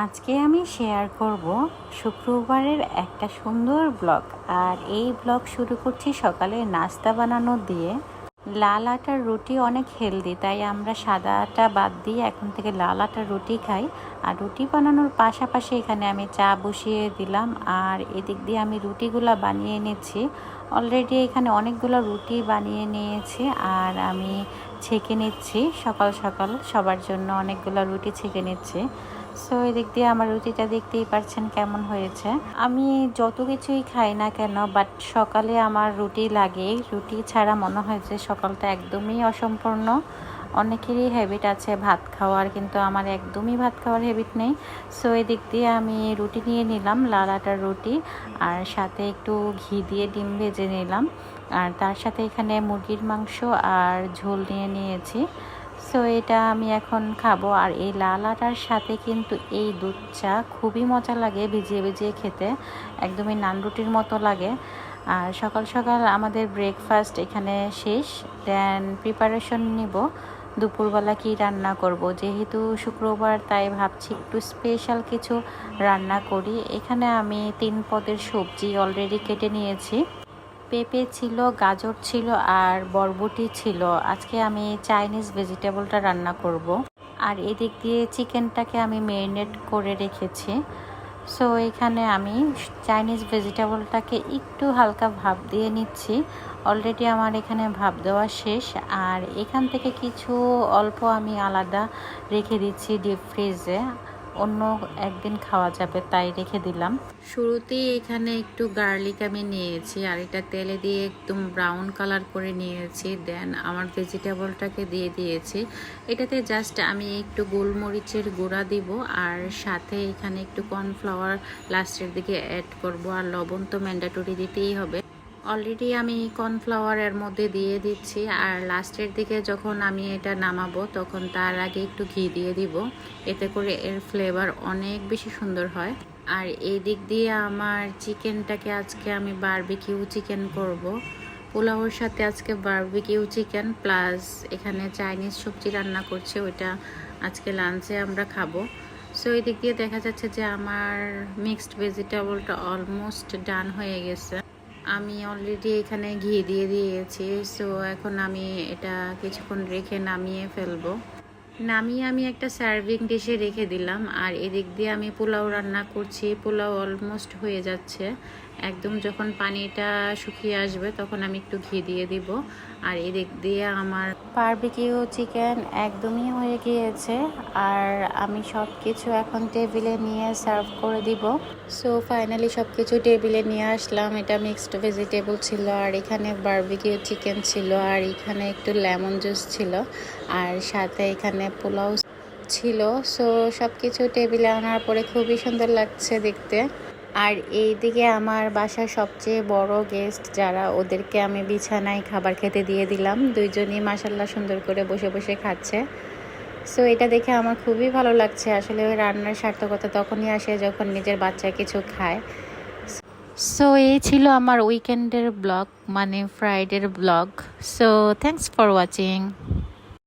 আজকে আমি শেয়ার করব শুক্রবারের একটা সুন্দর ব্লগ। আর এই ব্লগ শুরু করছি সকালে নাস্তা বানানো দিয়ে। লাল আটার রুটি অনেক হেলদি, তাই আমরা সাদা আটা বাদ দিয়ে এখন থেকে লাল আটার রুটি খাই। আর রুটি বানানোর পাশাপাশি এখানে আমি চা বসিয়ে দিলাম, আর এদিক দিয়ে আমি রুটিগুলো বানিয়ে নিচ্ছি। অলরেডি এখানে অনেকগুলো রুটি বানিয়ে নিয়েছি, আর আমি ছেঁকে নিচ্ছি সকাল সকাল সবার জন্য অনেকগুলো রুটি ছেঁকে নিচ্ছি। সো এদিক দিয়ে আমার রুটিটা দেখতেই পারছেন কেমন হয়েছে। আমি যত কিছুই খাই না কেন, বাট সকালে আমার রুটি লাগে। রুটি ছাড়া মনে হয় যে সকালটা একদমই অসম্পূর্ণ। অনেকেরই হ্যাবিট আছে ভাত খাওয়ার, কিন্তু আমার একদমই ভাত খাওয়ার হ্যাবিট নেই। সো এদিক দিয়ে আমি রুটি নিয়ে নিলাম, লাল আটার রুটি, আর সাথে একটু ঘি দিয়ে ডিম ভেজে নিলাম। আর তার সাথে এখানে মুরগির মাংস আর ঝোল নিয়ে নিয়েছি। সো এটা আমি এখন খাবো। আর এই লাল আটার সাথে কিন্তু এই দুধ চা খুবই মজা লাগে, ভিজিয়ে ভিজিয়ে খেতে একদমই নান রুটির মতো লাগে। আর সকাল সকাল আমাদের ব্রেকফাস্ট এখানে শেষ। দেন প্রিপারেশন নিব দুপুরবেলা কি রান্না করব। যেহেতু শুক্রবার, তাই ভাবছি একটু স্পেশাল কিছু রান্না করি। এখানে আমি 3 পদের সবজি অলরেডি কেটে নিয়েছি। পেঁপে ছিল, গাজর ছিল, আর বরবটি ছিল। আজকে আমি চাইনিজ ভেজিটেবলটা রান্না করব। আর এদিক দিয়ে চিকেনটাকে আমি ম্যারিনেট করে রেখেছি। সো এখানে আমি চাইনিজ ভেজিটেবলটাকে একটু হালকা ভাপ দিয়ে নিচ্ছি। অলরেডি আমার এখানে ভাপ দেওয়া শেষ। আর এখান থেকে কিছু অল্প আমি আলাদা রেখে দিচ্ছি ডিপ ফ্রিজে, অন্য একদিন খাওয়া যাবে তাই রেখে দিলাম। শুরুতেই এখানে একটু গার্লিক আমি নিয়েছি, আর এটা তেলে দিয়ে একদম ব্রাউন কালার করে নিয়েছি। দেন আমার ভেজিটেবলটাকে দিয়ে দিয়েছি। এটাতে জাস্ট আমি একটু গোলমরিচের গুঁড়া দিব, আর সাথে এখানে একটু কর্নফ্লাওয়ার লাস্টের দিকে অ্যাড করব। আর লবণ তো ম্যান্ডেটরি দিতেই হবে। অলরেডি আমি কর্নফ্লাওয়ার এর মধ্যে দিয়ে দিচ্ছি, আর লাস্টের দিকে যখন আমি এটা নামাবো তখন তার আগে একটু ঘি দিয়ে দিব। এতে করে এর ফ্লেভার অনেক বেশি সুন্দর হয়। আর এই দিক দিয়ে আমার চিকেনটাকে আজকে আমি বারবিকিউ চিকেন করব। পোলাওর সাথে আজকে বারবিকিউ চিকেন প্লাস এখানে চাইনিজ সবজি রান্না করছে, ওইটা আজকে লাঞ্চে আমরা খাবো। সো এই দিক দিয়ে দেখা যাচ্ছে যে আমার মিক্সড ভেজিটেবলটা অলমোস্ট ডান হয়ে গেছে। আমি অলরেডি এখানে ঘি দিয়ে দিয়েছি। সো এখন আমি এটা কিছুক্ষণ রেখে নামিয়ে ফেলবো। নামিয়ে আমি একটা সার্ভিং ডিশে রেখে দিলাম। আর এদিক দিয়ে আমি পোলাও রান্না করছি। পোলাও অলমোস্ট হয়ে যাচ্ছে। একদম যখন পানিটা শুকিয়ে আসবে তখন আমি একটু ঘি দিয়ে দিব। আর এদিক দিয়ে আমার বারবিকিউ চিকেন একদমই হয়ে গিয়েছে। আর আমি সব কিছু এখন টেবিলে নিয়ে সার্ভ করে দিব। সো ফাইনালি সব কিছু টেবিলে নিয়ে আসলাম। এটা মিক্সড ভেজিটেবল ছিল, আর এখানে বারবিকিউ চিকেন ছিল, আর এখানে একটু লেমন জুস ছিল, আর সাথে এখানে পোলাও ছিল। সো সব কিছু টেবিলে আনার পরে খুবই সুন্দর লাগছে দেখতে। আর এইদিকে আমার বাসার সবচেয়ে বড় গেস্ট যারা, ওদেরকে আমি বিছানায় খাবার খেতে দিয়ে দিলাম। দুইজনই মাশাল্লাহ সুন্দর করে বসে বসে খাচ্ছে। সো এটা দেখে আমার খুবই ভালো লাগছে। আসলে ওই রান্নার সার্থকতা তখনই আসে যখন নিজের বাচ্চা কিছু খায়। সো এই ছিল আমার উইকেন্ডের ব্লগ, মানে ফ্রাইডের blog. So thanks for watching.